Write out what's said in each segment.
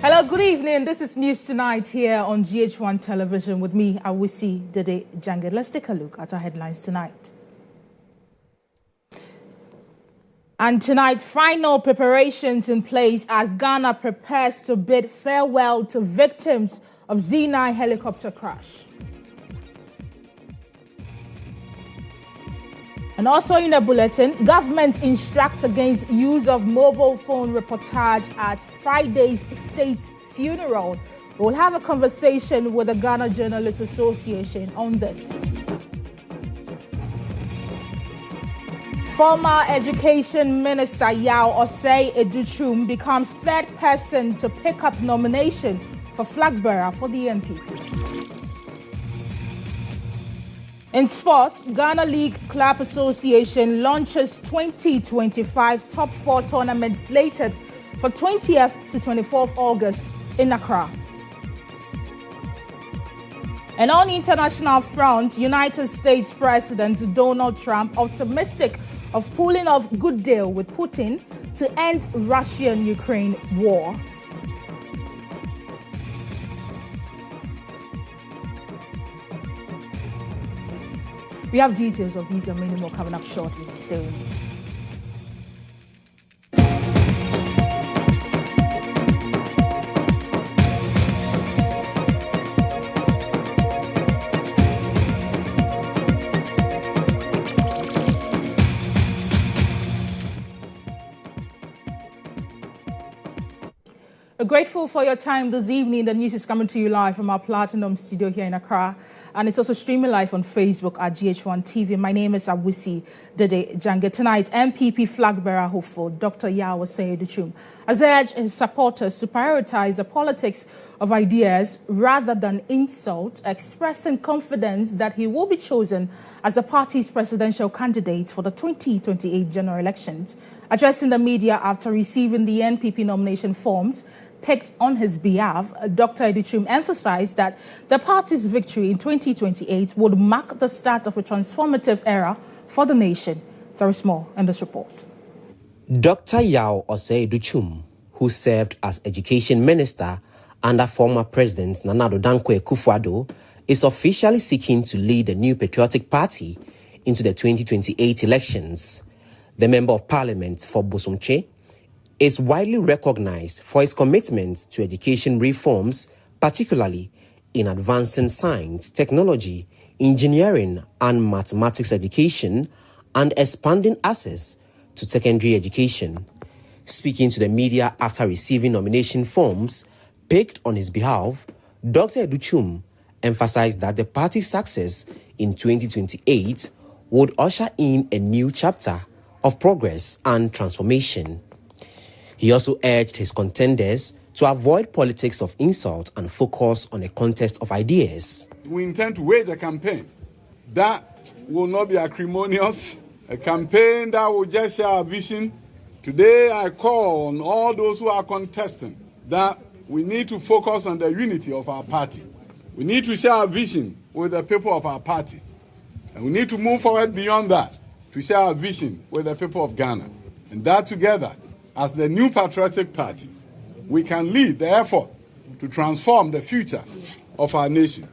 Hello, good evening. This is News Tonight here on GHOne television with me, Awisi, Dede, Djangay. Let's take a look at our headlines tonight. And tonight, final preparations in place as Ghana prepares to bid farewell to victims of Z9 helicopter crash. And also in a bulletin, government instructs against use of mobile phone reportage at Friday's state funeral. We'll have a conversation with the Ghana Journalists Association on this. Former Education Minister Yao Osei Educhum becomes third person to pick up nomination for flag bearer for the NPP. In sports, Ghana League Club Association launches 2025 Top 4 tournament slated for 20th to 24th August in Accra. And on the international front, United States President Donald Trump optimistic of pulling off good deal with Putin to end Russian-Ukraine war. We have details of these and many more coming up shortly. Stay with me. We're grateful for your time this evening. The news is coming to you live from our Platinum studio here in Accra. And it's also streaming live on Facebook at GHOne TV. My name is Awisi Dede Djangay. Tonight, MPP flag bearer hopeful Dr. Yao Osei Educhum has urged his supporters to prioritize the politics of ideas rather than insult, expressing confidence that he will be chosen as the party's presidential candidate for the 2028 general elections. Addressing the media after receiving the NPP nomination forms picked on his behalf, Dr. Educhum emphasized that the party's victory in 2028 would mark the start of a transformative era for the nation. There is more in this report. Dr. Yao Osei Educhum, who served as Education Minister under former President Nana Addo Dankwa Akufo-Addo, is officially seeking to lead the new Patriotic Party into the 2028 elections. The Member of Parliament for Bosomtwe is widely recognized for his commitment to education reforms, particularly in advancing science, technology, engineering, and mathematics education, and expanding access to secondary education. Speaking to the media after receiving nomination forms picked on his behalf, Dr. Educhum emphasized that the party's success in 2028 would usher in a new chapter of progress and transformation. He also urged his contenders to avoid politics of insult and focus on a contest of ideas. We intend to wage a campaign that will not be acrimonious, a campaign that will just share our vision. Today I call on all those who are contesting that we need to focus on the unity of our party. We need to share our vision with the people of our party. And we need to move forward beyond that to share our vision with the people of Ghana. And that together, as the new Patriotic Party, we can lead the effort to transform the future of our nation.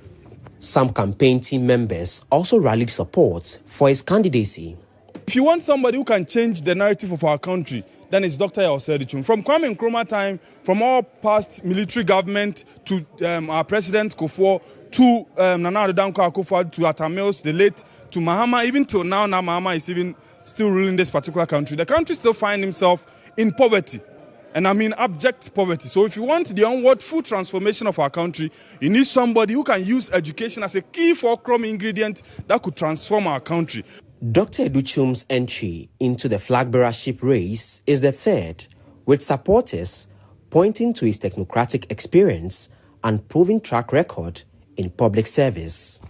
Some campaign team members also rallied support for his candidacy. If you want somebody who can change the narrative of our country, then it's Dr. Yao Osei Educhum. From Kwame Nkrumah time, from all past military government to our President Kufuor, to Nana Addo Dankwa Akufo-Addo, to Atta Mills, the late, to Mahama, even till now Mahama is even still ruling this particular country. The country still finds himself in poverty, and I mean abject poverty. So if you want the onward full transformation of our country, you need somebody who can use education as a key fulcrum ingredient that could transform our country. Dr. Educhum's entry into the flag bearership race is the third, with supporters pointing to his technocratic experience and proven track record in public service.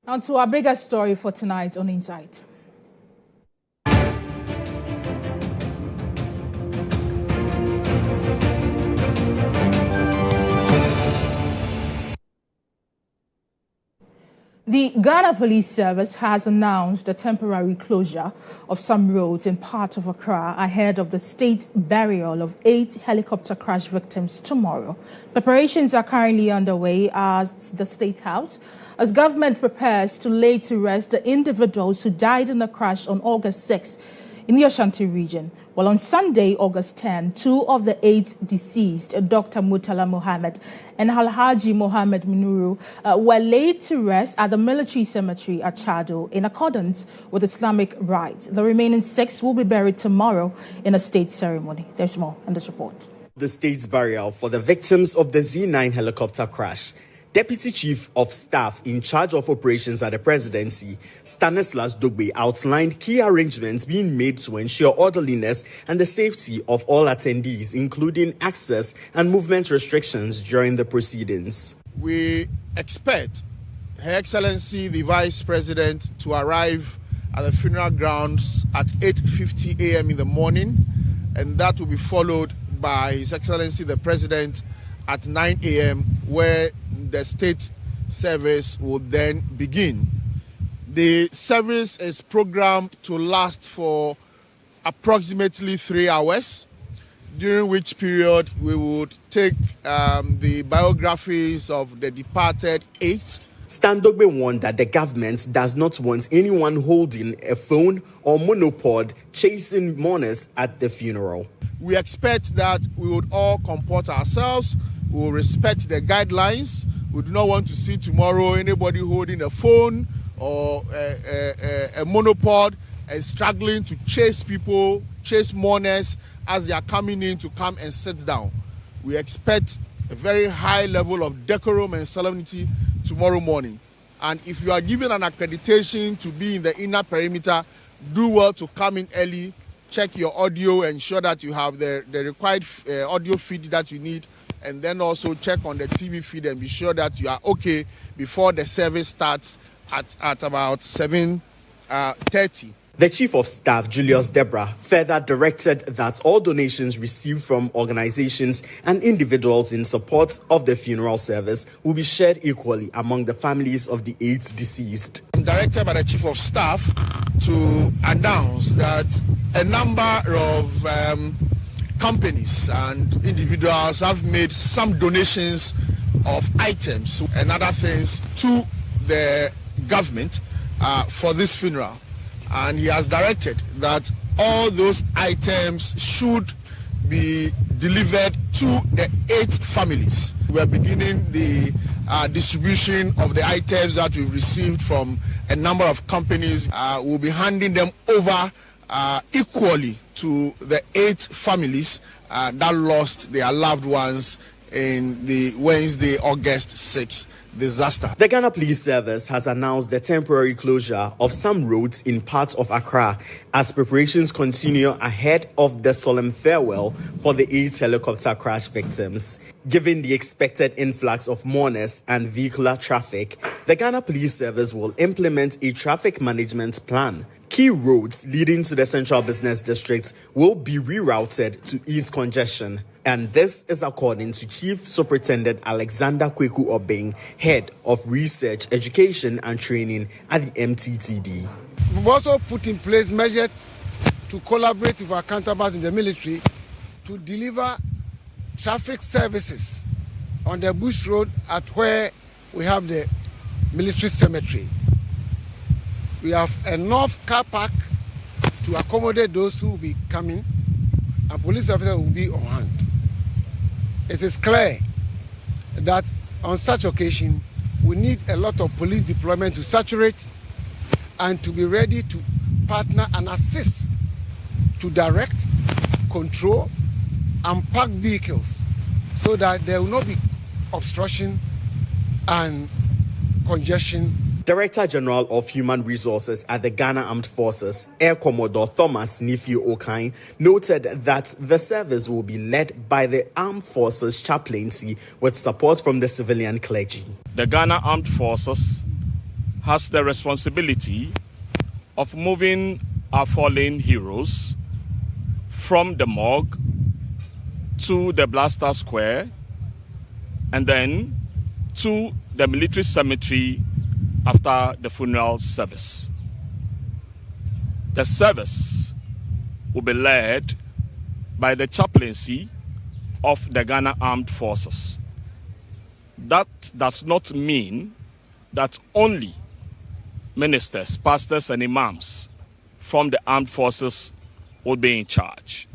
On to our biggest story for tonight on Insight. The Ghana Police Service has announced the temporary closure of some roads in part of Accra ahead of the state burial of 8 helicopter crash victims tomorrow. Preparations are currently underway at the State House as government prepares to lay to rest the individuals who died in the crash on August 6 in the Ashanti region. Well, on Sunday, August 10, 2 of the 8 deceased, Dr. Murtala Mohammed and Alhaji Mohammed Minuru, were laid to rest at the military cemetery at Chado in accordance with Islamic rites. The remaining 6 will be buried tomorrow in a state ceremony. There's more in this report. The state's burial for the victims of the Z9 helicopter crash. Deputy Chief of Staff in charge of operations at the presidency, Stanislas Dogbe, outlined key arrangements being made to ensure orderliness and the safety of all attendees, including access and movement restrictions during the proceedings. We expect Her Excellency the Vice President to arrive at the funeral grounds at 8:50 a.m. in the morning, and that will be followed by His Excellency the President at 9 a.m., where the state service will then begin. The service is programmed to last for approximately 3 hours, during which period we would take the biographies of the departed 8. Stan Dogbe warned that the government does not want anyone holding a phone or monopod chasing mourners at the funeral. We expect that we would all comport ourselves, we will respect the guidelines. We do not want to see tomorrow anybody holding a phone or a monopod and struggling to chase people, chase mourners as they are coming in to come and sit down. We expect a very high level of decorum and solemnity tomorrow morning. And if you are given an accreditation to be in the inner perimeter, do well to come in early, check your audio, ensure that you have the required audio feed that you need, and then also check on the TV feed and be sure that you are okay before the service starts at about 7:30. The Chief of Staff, Julius Debra, further directed that all donations received from organizations and individuals in support of the funeral service will be shared equally among the families of the 8 deceased. I'm directed by the Chief of Staff to announce that a number of companies and individuals have made some donations of items and other things to the government for this funeral. And he has directed that all those items should be delivered to the 8 families. We are beginning the distribution of the items that we've received from a number of companies. We'll be handing them over equally to the 8 families that lost their loved ones in the Wednesday, August 6th disaster. The Ghana Police Service has announced the temporary closure of some roads in parts of Accra as preparations continue ahead of the solemn farewell for the 8 helicopter crash victims. Given the expected influx of mourners and vehicular traffic, the Ghana Police Service will implement a traffic management plan. Key roads leading to the Central Business District will be rerouted to ease congestion. And this is according to Chief Superintendent Alexander Kweku Obeng, Head of Research, Education and Training at the MTTD. We've also put in place measures to collaborate with our counterparts in the military to deliver traffic services on the Bush Road at where we have the military cemetery. We have enough car park to accommodate those who will be coming, and police officers will be on hand. It is clear that on such occasion, we need a lot of police deployment to saturate and to be ready to partner and assist to direct, control, and park vehicles so that there will not be obstruction and congestion. Director General of Human Resources at the Ghana Armed Forces, Air Commodore Thomas Nephew Okine, noted that the service will be led by the Armed Forces chaplaincy with support from the civilian clergy. The Ghana Armed Forces has the responsibility of moving our fallen heroes from the morgue to the Blaster Square and then to the military cemetery after the funeral service. The service will be led by the chaplaincy of the Ghana Armed Forces. That does not mean that only ministers, pastors, and imams from the armed forces will be in charge.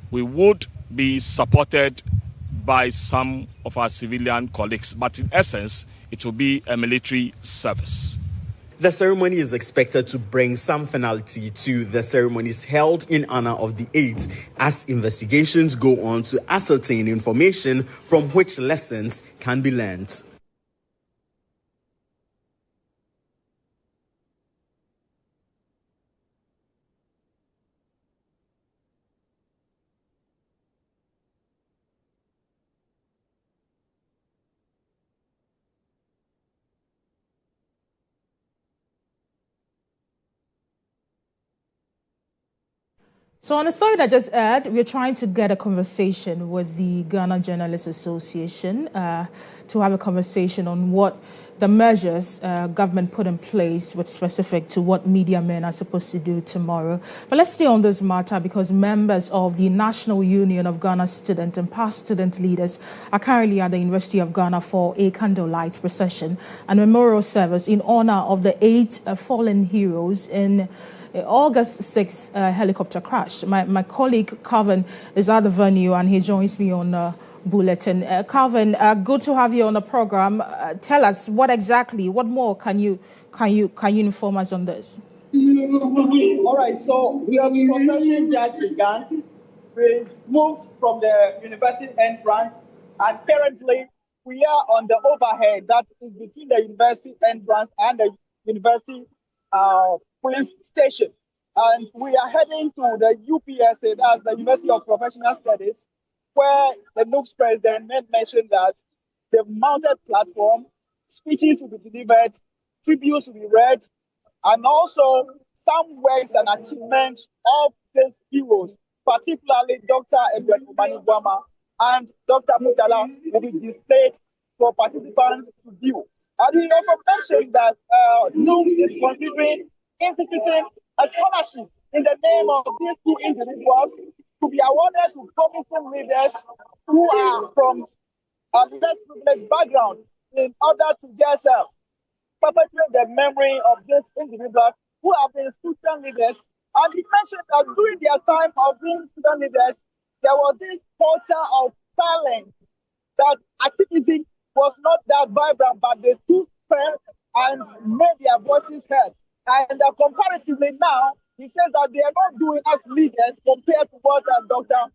We would be supported by some of our civilian colleagues, but in essence, it will be a military service. The ceremony is expected to bring some finality to the ceremonies held in honor of the 8th as investigations go on to ascertain information from which lessons can be learned. So on the story that just aired, we're trying to get a conversation with the Ghana Journalists Association to have a conversation on what the measures government put in place with specific to what media men are supposed to do tomorrow. But let's stay on this matter because members of the National Union of Ghana Student and Past Student Leaders are currently at the University of Ghana for a candlelight procession and memorial service in honor of the 8 fallen heroes in August 6 helicopter crash. My colleague Calvin is at the venue and he joins me on bulletin. Calvin, good to have you on the program. Tell us what more can you inform us on this? All right, so the procession just began. We moved from the university entrance and currently we are on the overhead that is between the university entrance and the university police station, and we are heading to the UPSA, that's the University of Professional Studies, where the NUC's president made mention that the mounted platform, speeches will be delivered, tributes will be read, and also some works and achievements of these heroes, particularly Dr. Omane Boama and Dr. Mutala, will be displayed for participants to view. And he also mentioned that NUC's is considering instituting a scholarship in the name of these 2 individuals to be awarded to promising leaders who are from a less privileged background in order to just perpetuate the memory of these individuals who have been student leaders. And he mentioned that during their time of being student leaders, there was this culture of silence, that activity was not that vibrant, but they stood firm and made their voices heard. And comparatively now, he says that they are not doing as leaders compared to what Dr.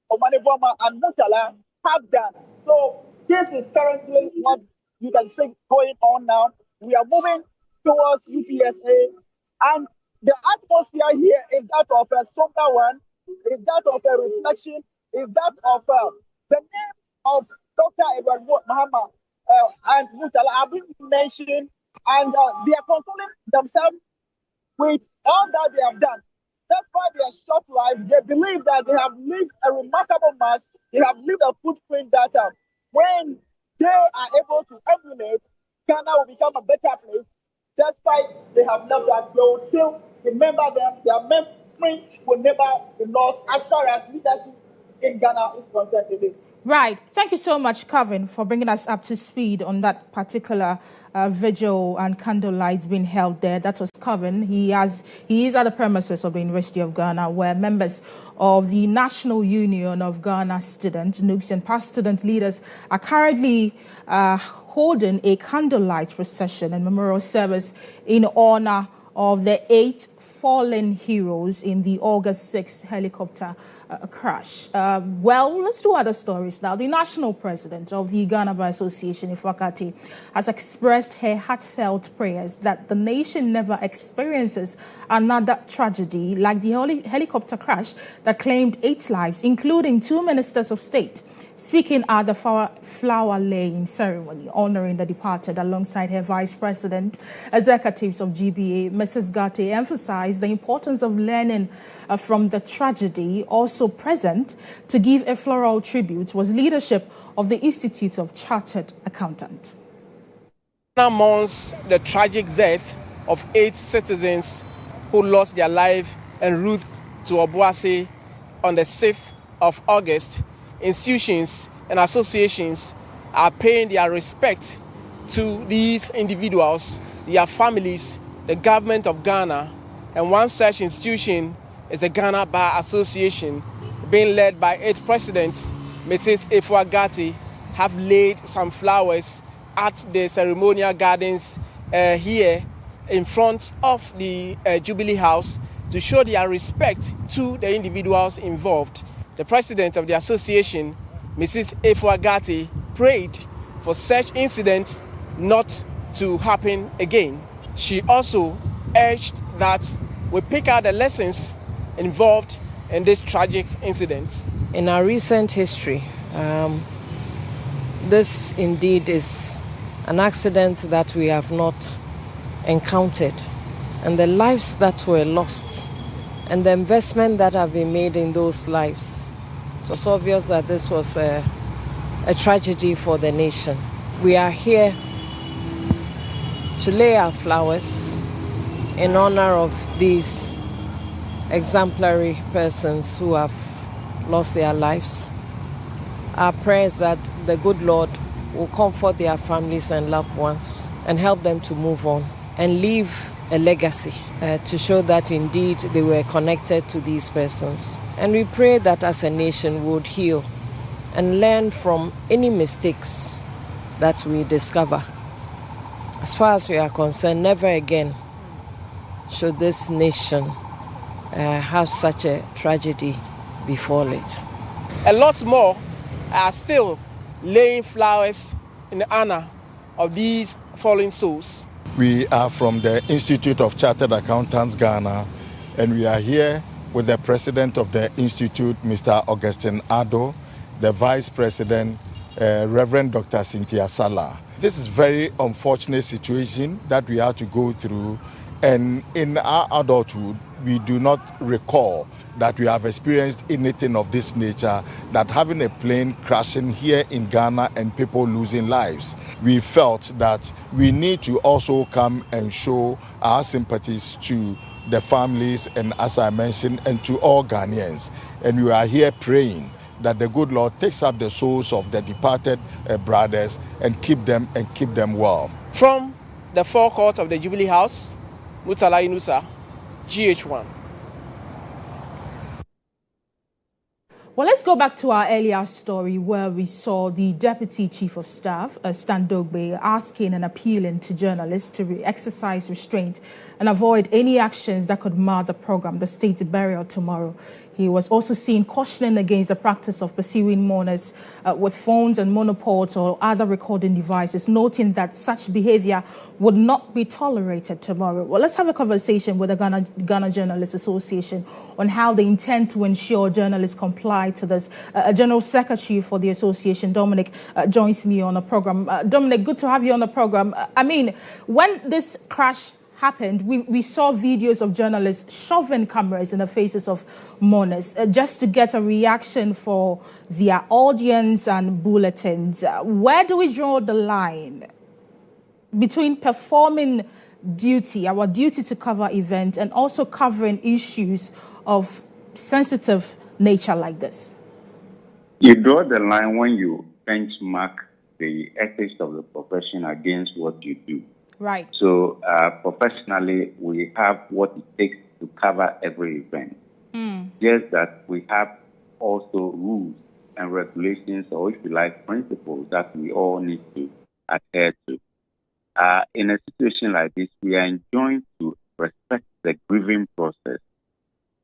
Omane Boama and Mutala have done. So this is currently what you can see going on now. We are moving towards UPSA, and the atmosphere here is that of a somber one, is that of a reflection, is that of the name of Dr. Edward Mahama and Mutala have been mentioned. And they are consoling themselves with all that they have done. Despite their short life, they believe that they have lived a remarkable march. They have lived a footprint that when they are able to emulate, Ghana will become a better place. Despite they have left that, they will still remember them. Their memory will never be lost as far as leadership in Ghana is concerned today. Right. Thank you so much, Calvin, for bringing us up to speed on that particular vigil and candlelights being held there. That was Calvin. He is at the premises of the University of Ghana, where members of the National Union of Ghana Students, NUCs, and Past Student Leaders are currently holding a candlelight procession and memorial service in honor of the 8 fallen heroes in the August 6 helicopter crash. Well, let's do other stories now. The national president of the Ghana Bar Association, Ifakati, has expressed her heartfelt prayers that the nation never experiences another tragedy like the helicopter crash that claimed 8 lives, including 2 ministers of state. Speaking at the flower-laying ceremony honoring the departed alongside her vice president, executives of GBA, Mrs. Gate emphasized the importance of learning from the tragedy. Also present to give a floral tribute was leadership of the Institute of Chartered Accountants. mourns the tragic death of 8 citizens who lost their life en route to Awisi on the 6th of August. Institutions and associations are paying their respect to these individuals, their families, the government of Ghana, and one such institution is the Ghana Bar Association, being led by its president, Mrs. Efua-Gatti, have laid some flowers at the ceremonial gardens here in front of the Jubilee House to show their respect to the individuals involved. The president of the association, Mrs. Efua-Gatti, prayed for such incidents not to happen again. She also urged that we pick out the lessons involved in this tragic incident. In our recent history, this indeed is an accident that we have not encountered, and the lives that were lost and the investment that have been made in those lives. It was obvious that this was a tragedy for the nation. We are here to lay our flowers in honor of these exemplary persons who have lost their lives. Our prayer is that the good Lord will comfort their families and loved ones and help them to move on and leave a legacy to show that indeed they were connected to these persons. And we pray that as a nation we would heal and learn from any mistakes that we discover. As far as we are concerned, never again should this nation have such a tragedy befall it. A lot more are still laying flowers in honor of these fallen souls. We are from the Institute of Chartered Accountants, Ghana, and we are here with the president of the Institute, Mr. Augustine Addo, the vice president, Reverend Dr. Cynthia Salah. This is a very unfortunate situation that we have to go through, and in our adulthood, we do not recall that we have experienced anything of this nature, that having a plane crashing here in Ghana and people losing lives. We felt that we need to also come and show our sympathies to the families and, as I mentioned, and to all Ghanaians. And we are here praying that the good Lord takes up the souls of the departed brothers and keep them well. From the forecourt of the Jubilee House, Mutala Inusa, GHOne. Well, let's go back to our earlier story where we saw the Deputy Chief of Staff, Stan Dogbe, asking and appealing to journalists to exercise restraint and avoid any actions that could mar the program, the state's burial tomorrow. He was also seen cautioning against the practice of pursuing mourners with phones and monopods or other recording devices, noting that such behavior would not be tolerated tomorrow. Well, let's have a conversation with the Ghana Journalists Association on how they intend to ensure journalists comply to this. General Secretary for the association, Dominic, joins me on the program. Dominic, good to have you on the program. I mean, when this crash happened, we saw videos of journalists shoving cameras in the faces of mourners just to get a reaction for their audience and bulletins. Where do we draw the line between performing duty, our duty to cover events, and also covering issues of sensitive nature like this? You draw the line when you benchmark the ethics of the profession against what you do. Right. So professionally, we have what it takes to cover every event. Just that we have also rules and regulations, or if you like, principles that we all need to adhere to. In a situation like this, we are enjoined to respect the grieving process.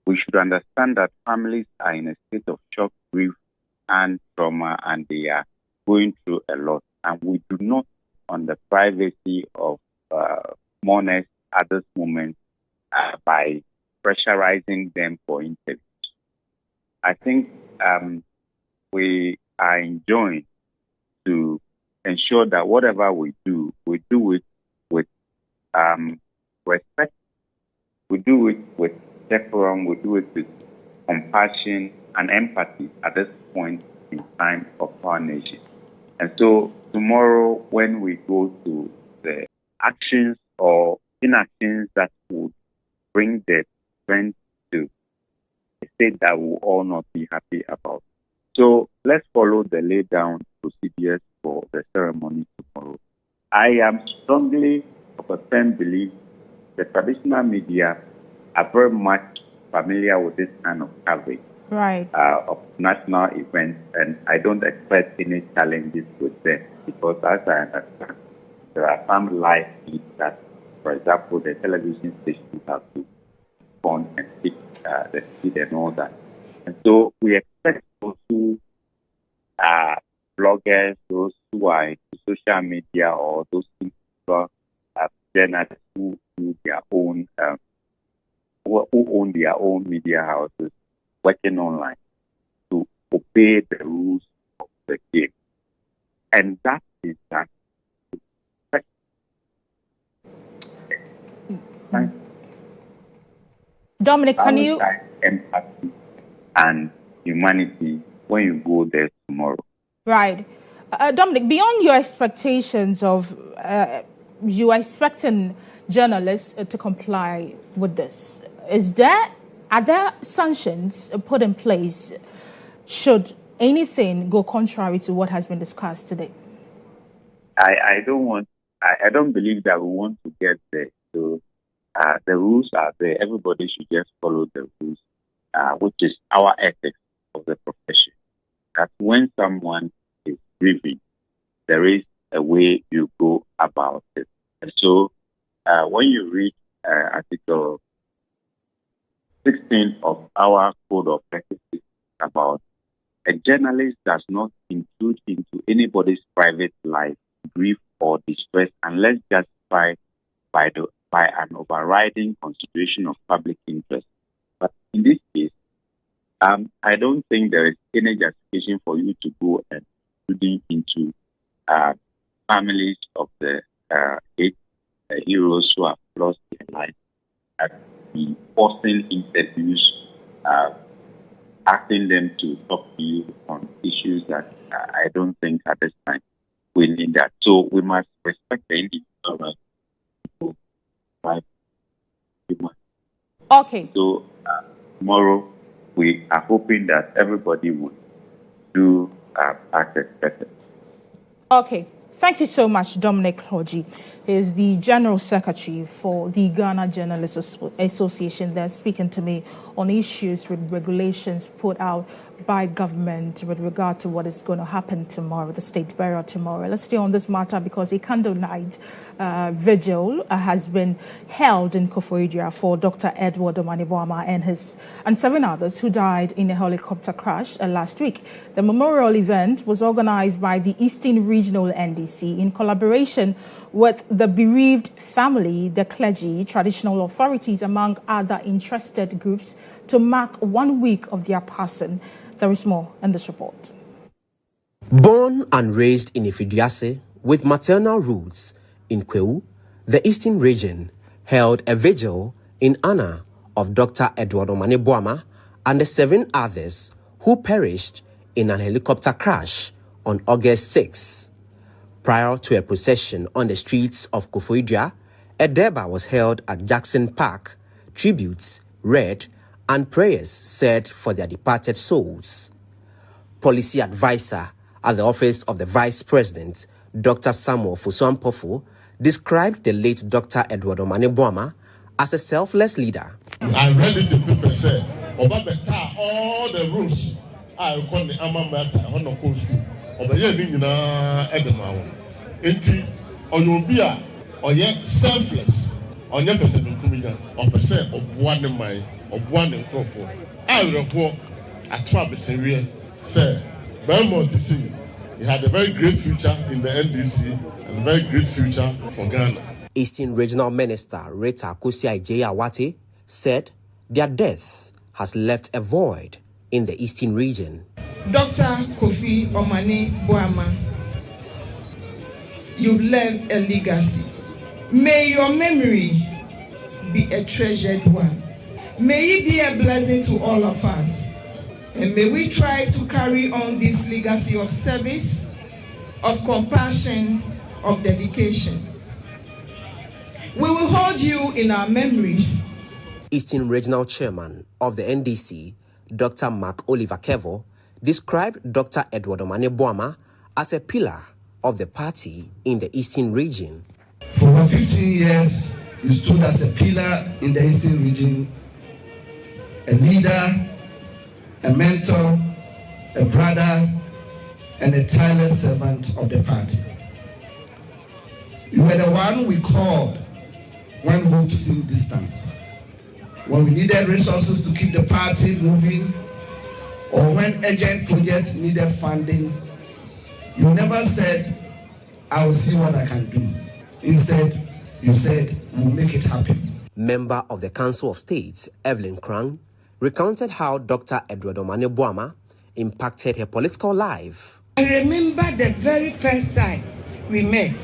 We should understand that families are in a state of shock, grief, and trauma, and they are going through a lot. And we do not, on the privacy of mourners at this moment, by pressurizing them for interviews. I think we are enjoined to ensure that whatever we do it with respect, we do it with decorum, we do it with compassion and empathy at this point in time of our nation. And so tomorrow, when we go to the actions or inactions that would bring the event to a state that we will all not be happy about. So let's follow the laid down procedures for the ceremony tomorrow. I am strongly of a firm belief the traditional media are very much familiar with this kind of coverage of national events, and I don't expect any challenges with them because, as I understand, there are some live feeds that, for example, the television stations have to phone and pick the feed and all that. And so we expect those who are bloggers, those who are into social media, or those people journalists who do their own, who own their own media houses working online to obey the rules of the game. And that is that. Dominic, can you... empathy and humanity when you go there tomorrow. Right. Dominic, beyond your expectations of... you are expecting journalists to comply with this. Are there sanctions put in place should anything go contrary to what has been discussed today? I don't believe that we want to get there. So the rules are there. Everybody should just follow the rules, which is our ethics of the profession. That when someone is grieving, there is a way you go about it. And so when you read Article 16 of our Code of Ethics about a journalist does not intrude into anybody's private life, grief, or distress unless justified by an overriding consideration of public interest. But in this case, I don't think there is any justification for you to go and intruding into families of the 8 heroes who have lost their lives, be forcing interviews, asking them to talk to you on issues that I don't think at this time we need that. So we must respect the individual right. Okay. So tomorrow we are hoping that everybody would do as expected. Okay. Thank you so much, Dominic Hoji. He is the General Secretary for the Ghana Journalists Association. They're speaking to me on issues with regulations put out by government with regard to what is going to happen tomorrow, the state burial tomorrow. Let's stay on this matter because a candle night vigil has been held in Koforidua for Dr. Edward Omane Boama and 7 others who died in a helicopter crash last week. The memorial event was organized by the Eastern Regional NDC in collaboration with the bereaved family, the clergy, traditional authorities, among other interested groups, to mark 1 week of their passing. There is more in this report. Born and raised in Ifiduase with maternal roots in Kwewu, the Eastern region held a vigil in honor of Dr. Edward Omane Boama and the 7 others who perished in an helicopter crash on August 6. Prior to a procession on the streets of Koforidua, a derby was held at Jackson Park, tributes read, and prayers said for their departed souls. Policy advisor at the office of the Vice President, Dr. Samuel Fusuampofo, described the late Dr. Edward Omane Boama as a selfless leader. I read it in people say, Obabeta, all the rules I call the Amamata, Honor School, Obayana Edema. Enti, Oyobia, or yet selfless, or yet person in criminal, or per se of one mind, of one and Crawford. I report at Travis say, Belmont to see, he had a very great future in the NDC and a very great future for Ghana. Eastern Regional Minister Rita Kusi-Ajay-Awate said their death has left a void in the Eastern region. Dr. Kofi Omane Boama, you left a legacy. May your memory be a treasured one. May it be a blessing to all of us. And may we try to carry on this legacy of service, of compassion, of dedication. We will hold you in our memories. Eastern Regional Chairman of the NDC, Dr. Mark Oliver Kevo, described Dr. Edward Omane Boama as a pillar of the party in the Eastern region. For over 15 years, you stood as a pillar in the Eastern region, a leader, a mentor, a brother, and a tireless servant of the party. You were the one we called when hope seemed distant, when we needed resources to keep the party moving, or when urgent projects needed funding. You never said, I will see what I can do. Instead, you said, we'll make it happen. Member of the Council of States, Evelyn Krang, recounted how Dr. Edward Omane Boama impacted her political life. I remember the very first time we met.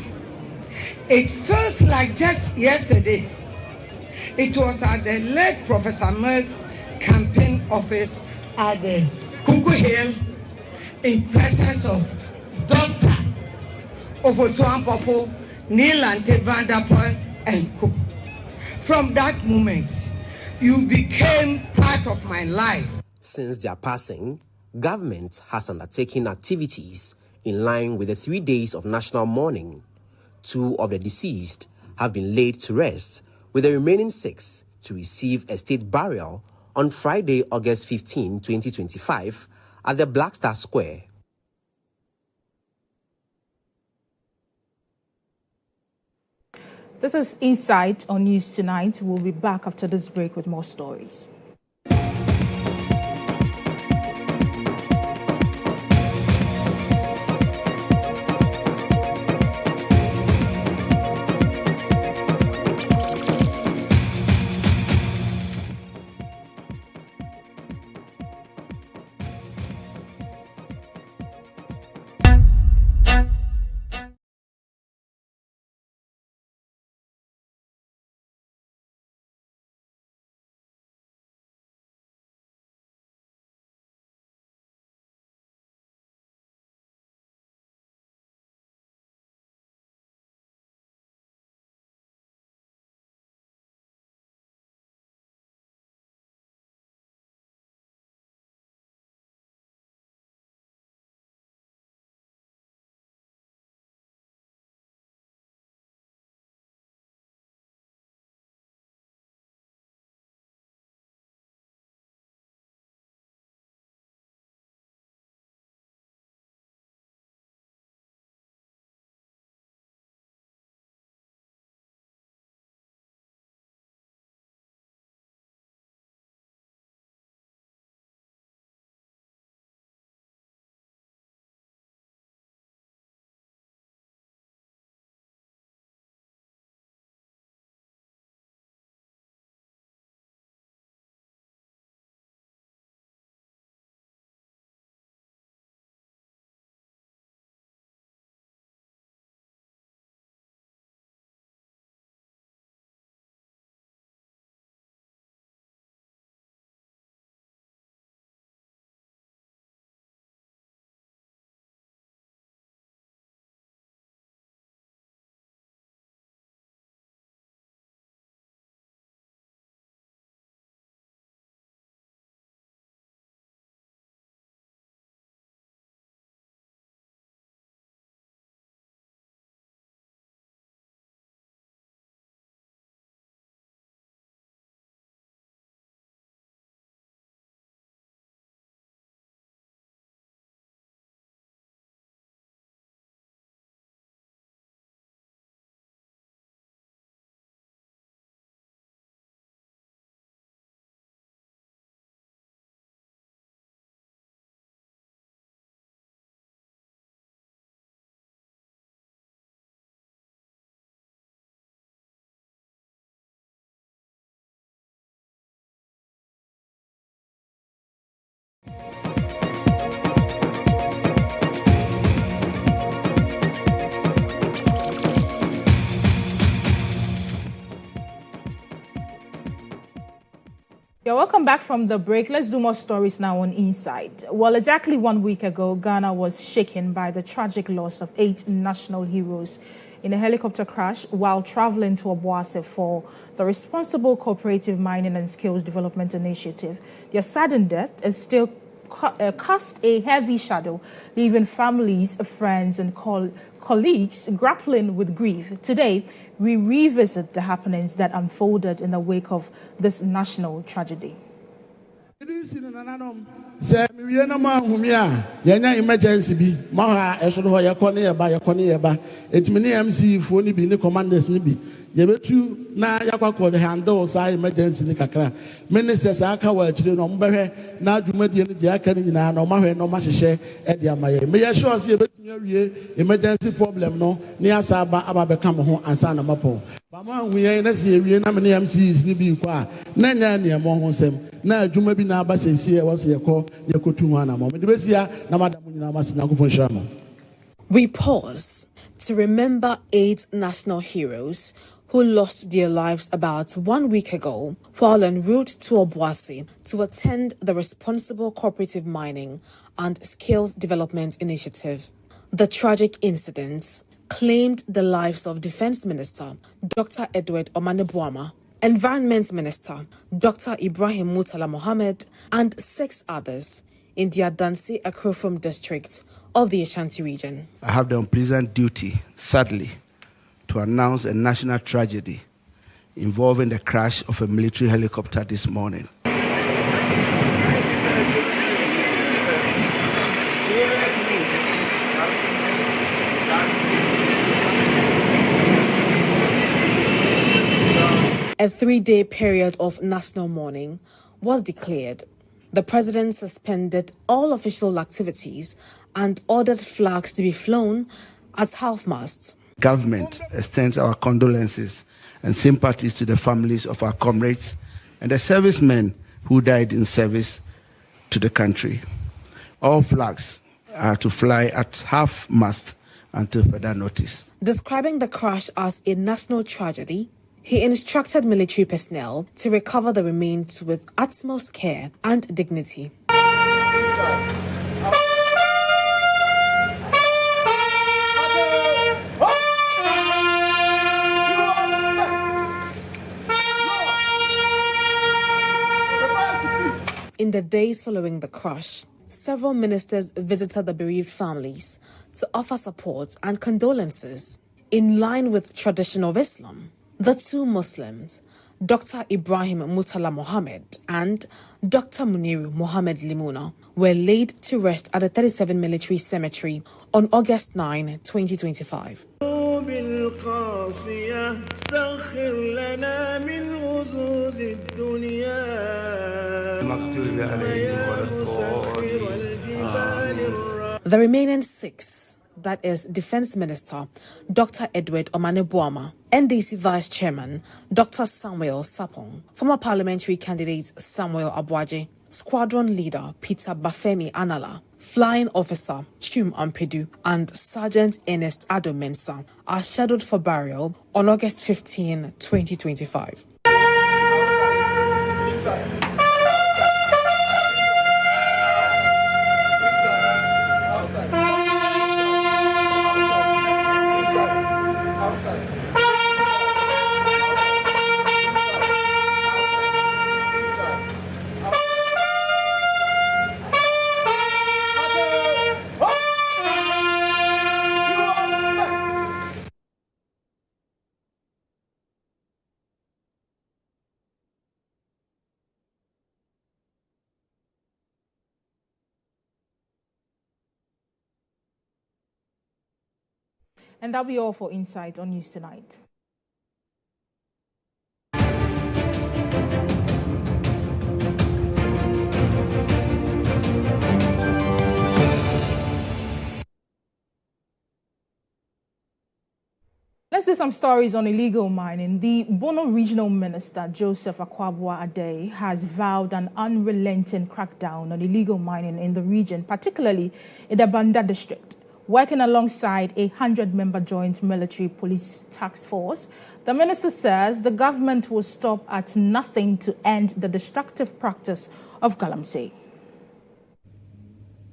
It felt like just yesterday. It was at the late Professor Mills campaign office at the Kuku Hill in presence of Dr. Ofosuampofo, Neil Ante Van der Poel, and Co. From that moment, you became part of my life. Since their passing, government has undertaken activities in line with the 3 days of national mourning. 2 of the deceased have been laid to rest, with the remaining 6 to receive a state burial on Friday, August 15, 2025, at the Black Star Square. This is Insight on News Tonight. We'll be back after this break with more stories. Yeah, welcome back from the break. Let's do more stories now on Inside. Well, exactly 1 week ago, Ghana was shaken by the tragic loss of 8 national heroes in a helicopter crash while traveling to Obuasi for the Responsible Cooperative Mining and Skills Development Initiative. Their sudden death is still cast a heavy shadow, leaving families, friends and colleagues grappling with grief. Today, we revisit the happenings that unfolded in the wake of this national tragedy. Emergency be Maha Esho Yakoni Yakoni it many MC phone be the commanders nibi. Yebetu na yakwa the handle side emergency ni kakra. Ministers aka wa chire no mbere na dwumadi no dia aka ni na no mahwe no mahye e dia maye. Me ya sure say yebetumi awie emergency problem no ni asaba ababeka mo ho ansa na mapo. Bama huye na se awie na me MCs ni bi kwa na nya ne mo ho sem na adwuma bi na aba sesi e wo se yekọ yekotu ho ana mo. Me de besia na madam nyina ma se nyankopon hira. We pause to remember 8 national heroes who lost their lives about 1 week ago while en route to Obuasi to attend the Responsible Cooperative Mining and Skills Development Initiative. The tragic incident claimed the lives of Defense Minister Dr. Edward Omane Boama, Environment Minister Dr. Ibrahim Murtala Mohammed, and 6 others in the Adansi Akrofom district of the Ashanti region. I have the unpleasant duty, sadly, to announce a national tragedy involving the crash of a military helicopter this morning. A 3-day period of national mourning was declared. The president suspended all official activities and ordered flags to be flown at half-masts. Government extends our condolences and sympathies to the families of our comrades and the servicemen who died in service to the country. All flags are to fly at half-mast until further notice. Describing the crash as a national tragedy, he instructed military personnel to recover the remains with utmost care and dignity. In the days following the crash, several ministers visited the bereaved families to offer support and condolences. In line with tradition of Islam, the 2 Muslims, Dr. Ibrahim Murtala Mohammed and Dr. Muniru Mohammed Limuna, were laid to rest at the 37 Military Cemetery on August 9, 2025. The remaining 6, that is Defense Minister Dr. Edward Omane Boama, NDC Vice Chairman Dr. Samuel Sapong, former parliamentary candidate Samuel Abuaje, Squadron Leader Peter Bafemi Anala, Flying Officer Chum Ampedu, and Sergeant Ernest Ado Mensah are scheduled for burial on August 15, 2025. And that'll be all for Insight on News Tonight. Let's do some stories on illegal mining. The Bono Regional Minister, Joseph Akwabua-Adeh, has vowed an unrelenting crackdown on illegal mining in the region, particularly in the Banda district. Working alongside a 100-member joint military police task force, the minister says the government will stop at nothing to end the destructive practice of galamsey.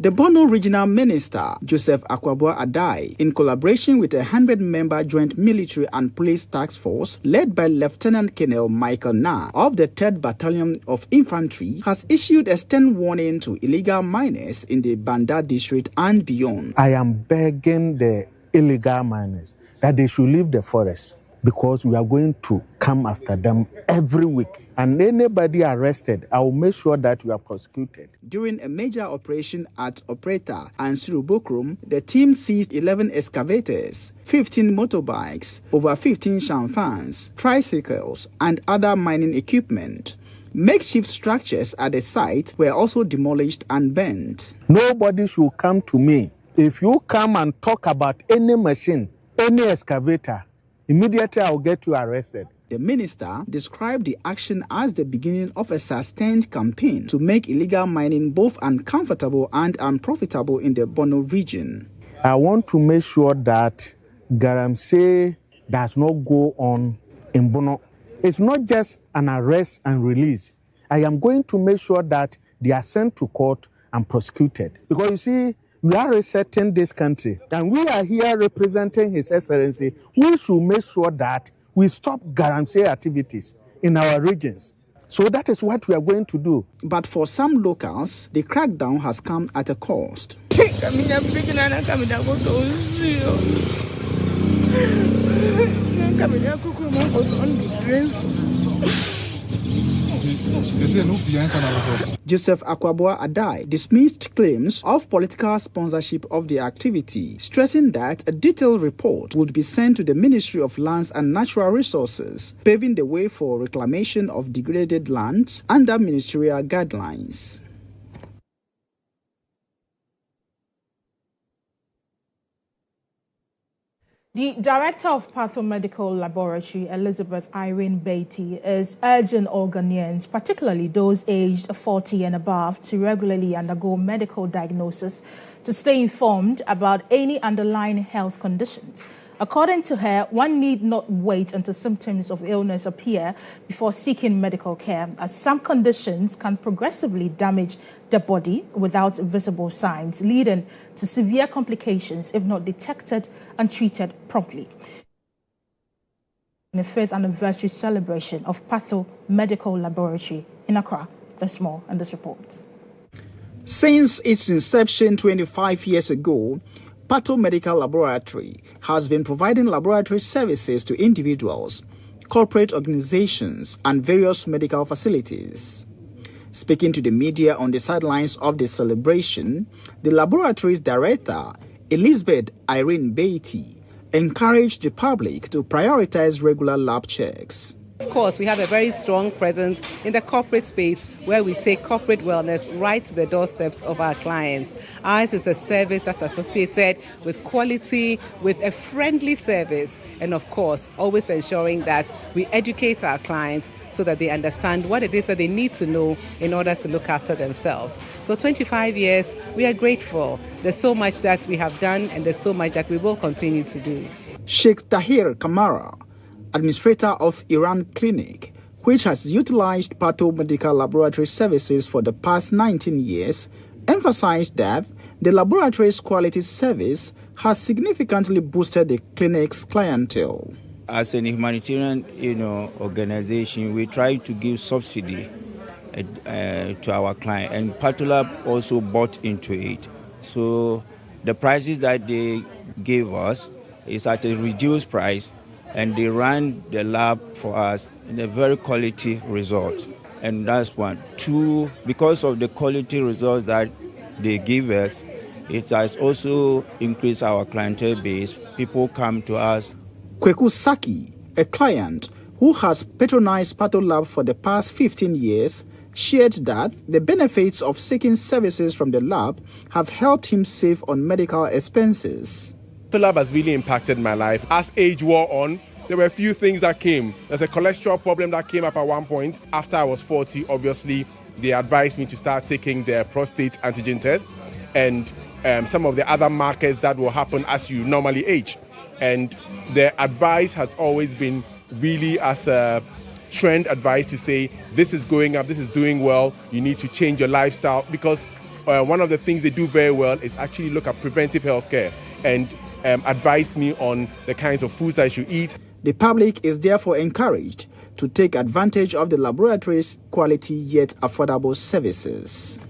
The Bono Regional Minister, Joseph Akwaboah Adai, in collaboration with a 100-member joint military and police task force led by Lieutenant Colonel Michael Na of the 3rd Battalion of Infantry, has issued a stern warning to illegal miners in the Banda district and beyond. I am begging the illegal miners that they should leave the forest, because we are going to come after them every week. And anybody arrested, I will make sure that you are prosecuted. During a major operation at Opreta and Surubokrum, the team seized 11 excavators, 15 motorbikes, over 15 shamfans, tricycles, and other mining equipment. Makeshift structures at the site were also demolished and burnt. Nobody should come to me. If you come and talk about any machine, any excavator, immediately I will get you arrested. The minister described the action as the beginning of a sustained campaign to make illegal mining both uncomfortable and unprofitable in the Bono region. I want to make sure that Galamsey does not go on in Bono. It's not just an arrest and release. I am going to make sure that they are sent to court and prosecuted. Because you see, we are resetting this country, and we are here representing His Excellency. We should make sure that we stop Galamsey activities in our regions. So that is what we are going to do. But for some locals, the crackdown has come at a cost. Joseph Akwaboah Adai dismissed claims of political sponsorship of the activity, stressing that a detailed report would be sent to the Ministry of Lands and Natural Resources, paving the way for reclamation of degraded lands under ministerial guidelines. The Director of Pathomedical Laboratory, Elizabeth Irene Beatty, is urging all Ghanaians, particularly those aged 40 and above, to regularly undergo medical diagnosis to stay informed about any underlying health conditions. According to her, one need not wait until symptoms of illness appear before seeking medical care, as some conditions can progressively damage the body without visible signs, leading to severe complications if not detected and treated promptly. In the 5th anniversary celebration of Pathomedical Laboratory in Accra. There's more in this report. Since its inception 25 years ago, Pathomedical Laboratory has been providing laboratory services to individuals, corporate organizations, and various medical facilities. Speaking to the media on the sidelines of the celebration, the laboratory's director, Elizabeth Irene Beatty, encouraged the public to prioritize regular lab checks. Of course, we have a very strong presence in the corporate space where we take corporate wellness right to the doorsteps of our clients. Ours is a service that's associated with quality, with a friendly service, and of course, always ensuring that we educate our clients so that they understand what it is that they need to know in order to look after themselves. So 25 years, we are grateful. There's so much that we have done, and there's so much that we will continue to do. Sheikh Tahir Kamara, administrator of Iran Clinic, which has utilized Pathomedical Laboratory services for the past 19 years, emphasized that the laboratory's quality service has significantly boosted the clinic's clientele. As a humanitarian, organization, we try to give subsidy to our client, and Patholab also bought into it. So the prices that they gave us is at a reduced price, and they ran the lab for us in a very quality result. And that's one. Two, because of the quality results that they give us, it has also increased our clientele base. People come to us. Kweku Saki, a client who has patronized Patholab for the past 15 years, shared that the benefits of seeking services from the lab have helped him save on medical expenses. The lab has really impacted my life. As age wore on, there were a few things that came. There's a cholesterol problem that came up at one point. After I was 40, obviously, they advised me to start taking their prostate antigen test and some of the other markers that will happen as you normally age. And their advice has always been really as a trend advice to say, this is going up, this is doing well, you need to change your lifestyle, because one of the things they do very well is actually look at preventive healthcare and advise me on the kinds of foods I should eat. The public is therefore encouraged to take advantage of the laboratory's quality yet affordable services.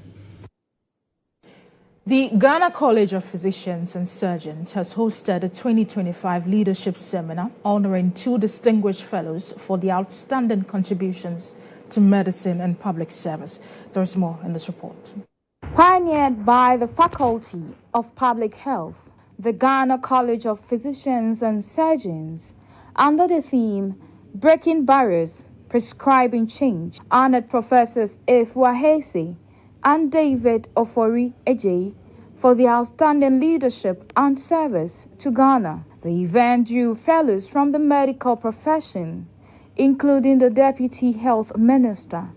The Ghana College of Physicians and Surgeons has hosted a 2025 leadership seminar honoring 2 distinguished fellows for their outstanding contributions to medicine and public service. There's more in this report. Pioneered by the Faculty of Public Health, the Ghana College of Physicians and Surgeons, under the theme Breaking Barriers, Prescribing Change, honored Professors Efuahese and David Ofori Ejay for their outstanding leadership and service to Ghana. The event drew fellows from the medical profession, including the Deputy Health Minister,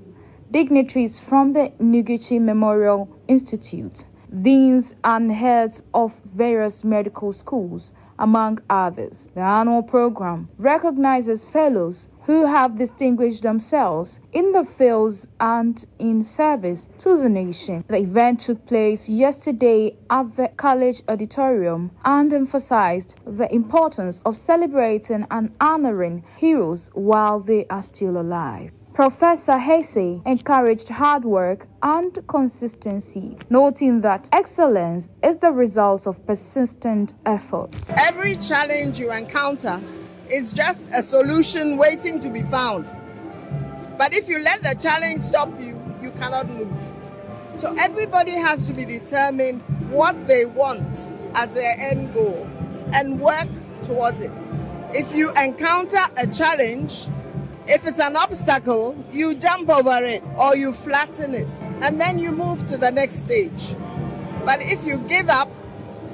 dignitaries from the Noguchi Memorial Institute, deans and heads of various medical schools, among others. The annual program recognizes fellows who have distinguished themselves in the fields and in service to the nation. The event took place yesterday at the college auditorium and emphasized the importance of celebrating and honoring heroes while they are still alive. Professor Hesse encouraged hard work and consistency, noting that excellence is the result of persistent effort. Every challenge you encounter is just a solution waiting to be found. But if you let the challenge stop you, you cannot move. So everybody has to be determined what they want as their end goal and work towards it. If you encounter a challenge, if it's an obstacle, you jump over it or you flatten it, and then you move to the next stage. But if you give up,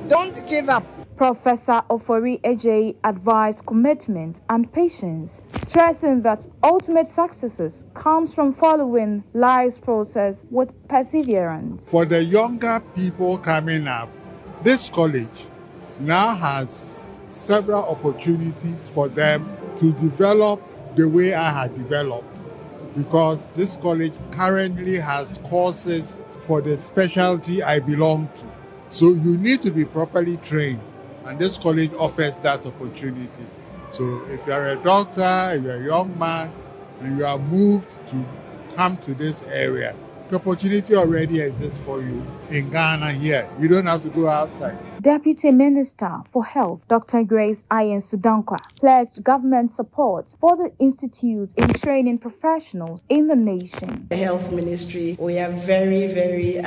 don't give up. Professor Ofori Ejay advised commitment and patience, stressing that ultimate successes comes from following life's process with perseverance. For the younger people coming up, this college now has several opportunities for them to develop the way I had developed, because this college currently has courses for the specialty I belong to. So you need to be properly trained, and this college offers that opportunity. So if you are a doctor, if you are a young man, and you are moved to come to this area, the opportunity already exists for you in Ghana here. You don't have to go outside. Deputy Minister for Health, Dr. Grace Ayen Sudankwa, pledged government support for the institute in training professionals in the nation. The health ministry, we are very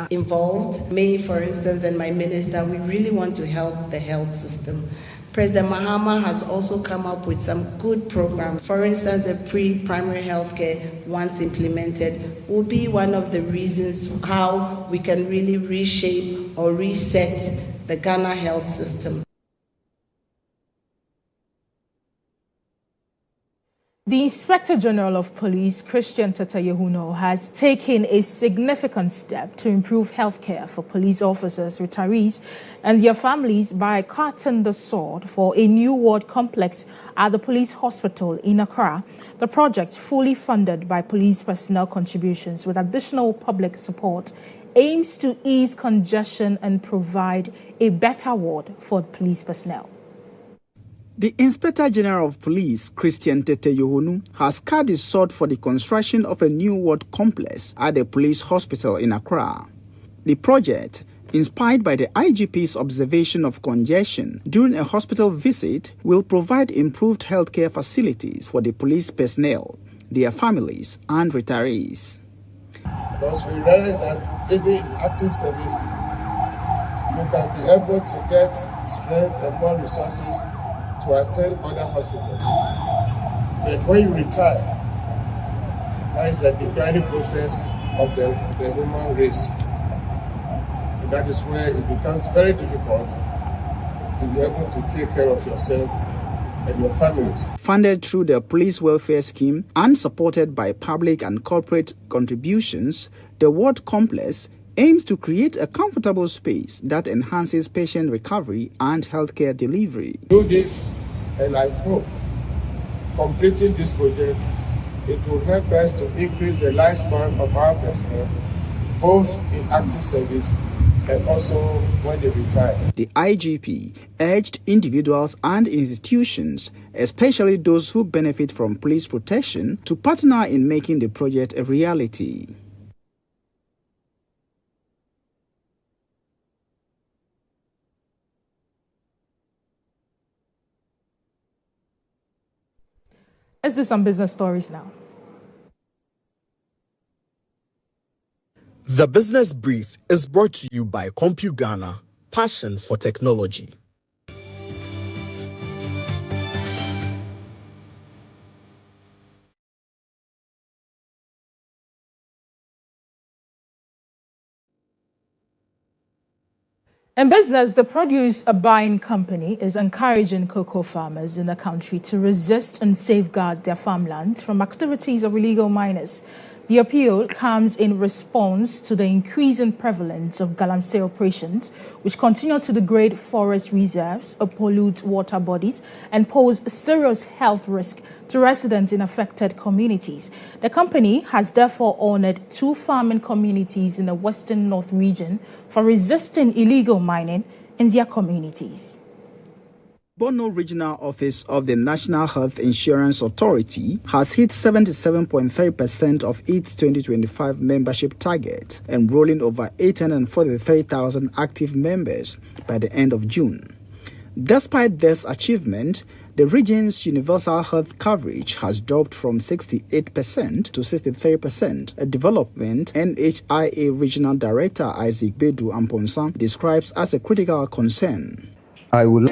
involved. Me, for instance, and my minister, we really want to help the health system. President Mahama has also come up with some good programs. For instance, the pre-primary healthcare, once implemented, will be one of the reasons how we can really reshape or reset the Ghana health system. The Inspector General of Police, Christian Tete-Yehuno, has taken a significant step to improve healthcare for police officers, retirees, and their families by cutting the sword for a new ward complex at the police hospital in Accra. The project, fully funded by police personnel contributions with additional public support, aims to ease congestion and provide a better ward for police personnel. The Inspector General of Police, Christian Tete-Yehuno, has cut his sword for the construction of a new ward complex at the police hospital in Accra. The project, inspired by the IGP's observation of congestion during a hospital visit, will provide improved healthcare facilities for the police personnel, their families, and retirees. Because we realize that even in active service, you can be able to get strength and more resources to attend other hospitals. But when you retire, that is a degrading process of the human race. And that is where it becomes very difficult to be able to take care of yourself and your families. Funded through the Police Welfare Scheme and supported by public and corporate contributions, the ward complex aims to create a comfortable space that enhances patient recovery and healthcare delivery. Do this, and I hope completing this project, it will help us to increase the lifespan of our personnel both in active service and also when they retire. The IGP urged individuals and institutions, especially those who benefit from police protection, to partner in making the project a reality. Let's do some business stories now. The Business Brief is brought to you by CompuGhana, passion for technology. In business, the produce buying company is encouraging cocoa farmers in the country to resist and safeguard their farmlands from activities of illegal miners. The appeal comes in response to the increasing prevalence of galamsey operations, which continue to degrade forest reserves, pollute water bodies, and pose serious health risk to residents in affected communities. The company has therefore honored 2 farming communities in the Western North region for resisting illegal mining in their communities. Bono Regional Office of the National Health Insurance Authority has hit 77.3% of its 2025 membership target, enrolling over 843,000 active members by the end of June. Despite this achievement, the region's universal health coverage has dropped from 68% to 63%, a development NHIA Regional Director Isaac Bedu Amponsan describes as a critical concern. I will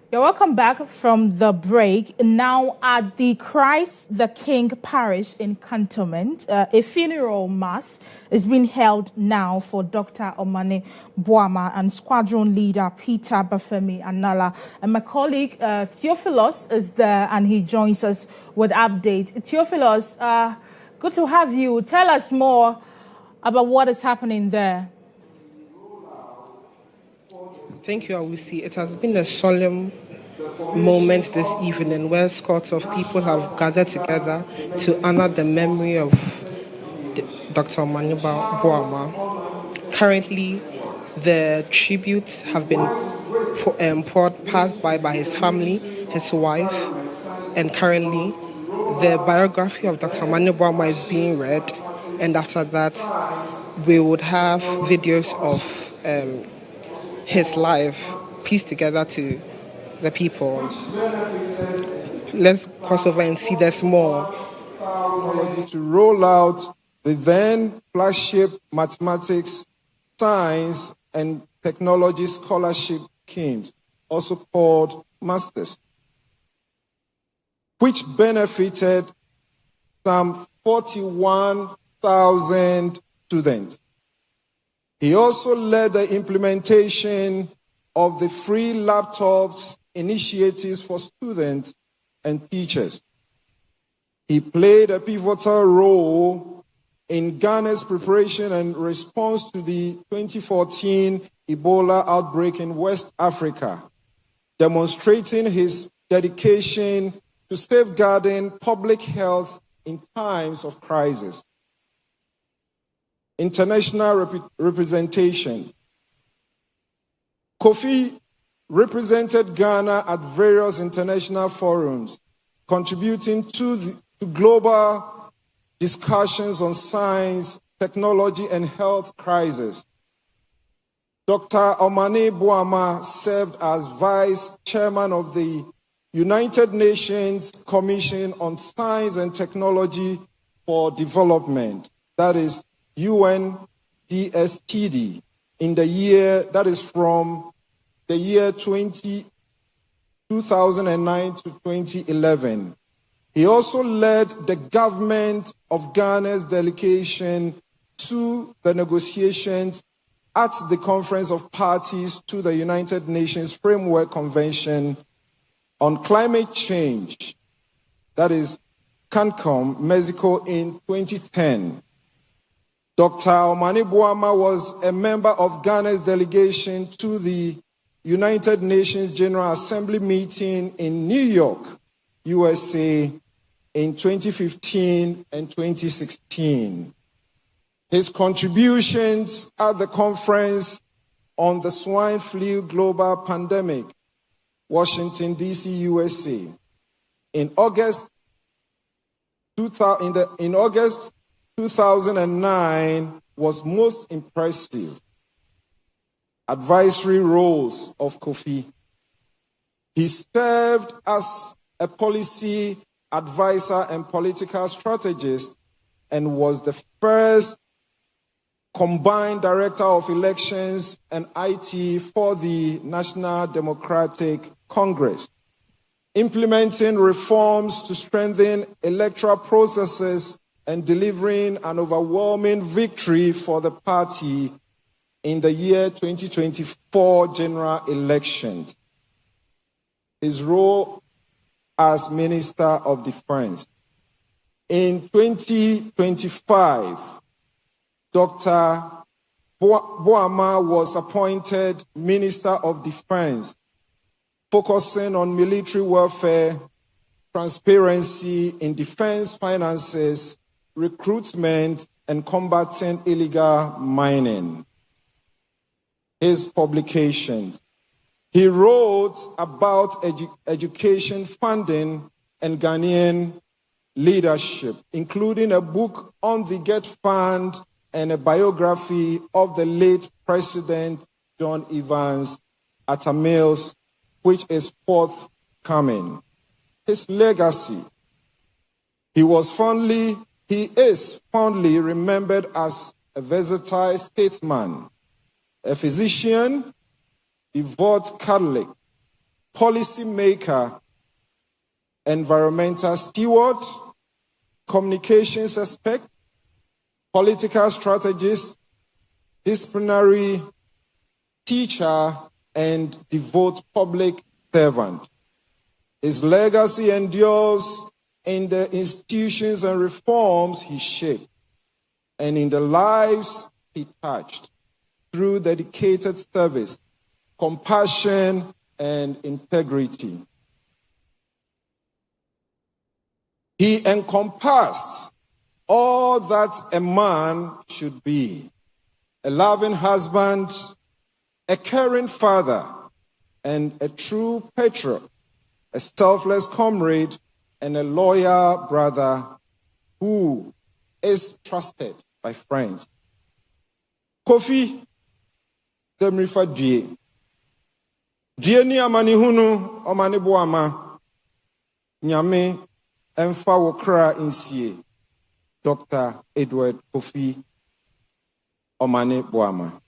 You're welcome back from the break. Now at the Christ the King Parish in Cantonment, a funeral mass is being held now for Dr. Omane Boama and squadron leader Peter Bafemi Anala. And my colleague Theophilus is there and he joins us with updates. Theophilus, good to have you. Tell us more about what is happening there. Thank you, Awisi. It has been a solemn moment this evening where scores of people have gathered together to honor the memory of Dr. Omane Boama. Currently, the tributes have been passed by his family, his wife, and currently the biography of Dr. Omane Boama is being read, and after that we would have videos of his life pieced together to the people. Let's cross over and see there's more. To roll out the then flagship mathematics, science, and technology scholarship schemes, also called masters, which benefited some 41,000 students. He also led the implementation of the free laptops initiatives for students and teachers. He played a pivotal role in Ghana's preparation and response to the 2014 Ebola outbreak in West Africa, demonstrating his dedication to safeguarding public health in times of crisis. International representation. Kofi represented Ghana at various international forums, contributing to global discussions on science, technology, and health crisis. Dr. Omane Boama served as vice chairman of the United Nations Commission on Science and Technology for Development, that is UNCSTD, in the year, that is from the year 2009 to 2011. He also led the government of Ghana's delegation to the negotiations at the Conference of Parties to the United Nations Framework Convention on Climate Change, that is Cancun, Mexico, in 2010. Dr. Omane Boama was a member of Ghana's delegation to the United Nations General Assembly meeting in New York, USA, in 2015 and 2016. His contributions at the conference on the swine flu global pandemic, Washington, D.C., USA, in August 2009 was most impressive. Advisory roles of Kofi. He served as a policy advisor and political strategist and was the first combined director of elections and IT for the National Democratic Congress, implementing reforms to strengthen electoral processes and delivering an overwhelming victory for the party in the year 2024 general elections. His role as Minister of Defense. In 2025, Dr. Boama was appointed Minister of Defense, focusing on military warfare, transparency in defense finances, recruitment, and combating illegal mining. His publications. He wrote about education funding and Ghanaian leadership, including a book on the GET Fund and a biography of the late President John Evans Atta-Mills, which is forthcoming. His legacy. He is fondly remembered as a versatile statesman, a physician, devout Catholic, policymaker, environmental steward, communications expert, political strategist, disciplinary teacher, and devout public servant. His legacy endures in the institutions and reforms he shaped and in the lives he touched through dedicated service, compassion, and integrity. He encompassed all that a man should be: a loving husband, a caring father, and a true patriot, a selfless comrade, and a loyal brother who is trusted by friends. Kofi Demrifa Djangay. Djangay ni amani hunu Omane Boama. Nyame emfa wokra insie. Dr. Edward Kofi Omane Boama.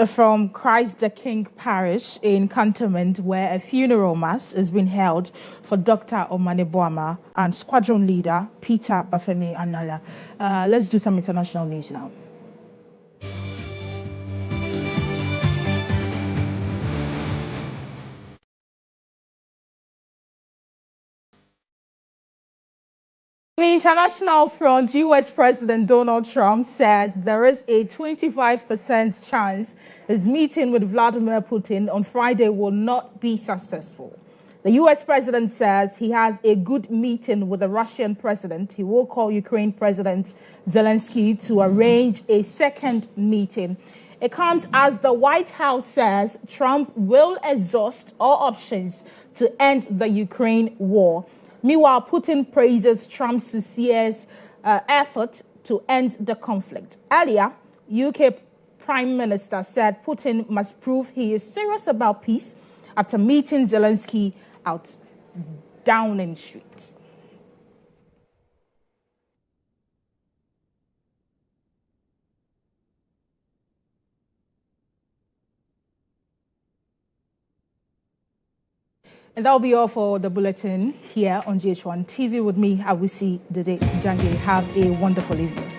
From Christ the King Parish in Cantonment, where a funeral mass is being held for Dr. Omane Boama and squadron leader Peter Bafemi Anala. Let's do some international news now. On the international front, U.S. President Donald Trump says there is a 25% chance his meeting with Vladimir Putin on Friday will not be successful. The U.S. president says he has a good meeting with the Russian president. He will call Ukraine President Zelensky to arrange a second meeting. It comes as the White House says Trump will exhaust all options to end the Ukraine war. Meanwhile, Putin praises Trump's sincere effort to end the conflict. Earlier, UK Prime Minister said Putin must prove he is serious about peace after meeting Zelensky out Downing Street. And that'll be all for the bulletin here on GHOne TV. With me, Awisi, Dede, Djangay. Have a wonderful evening.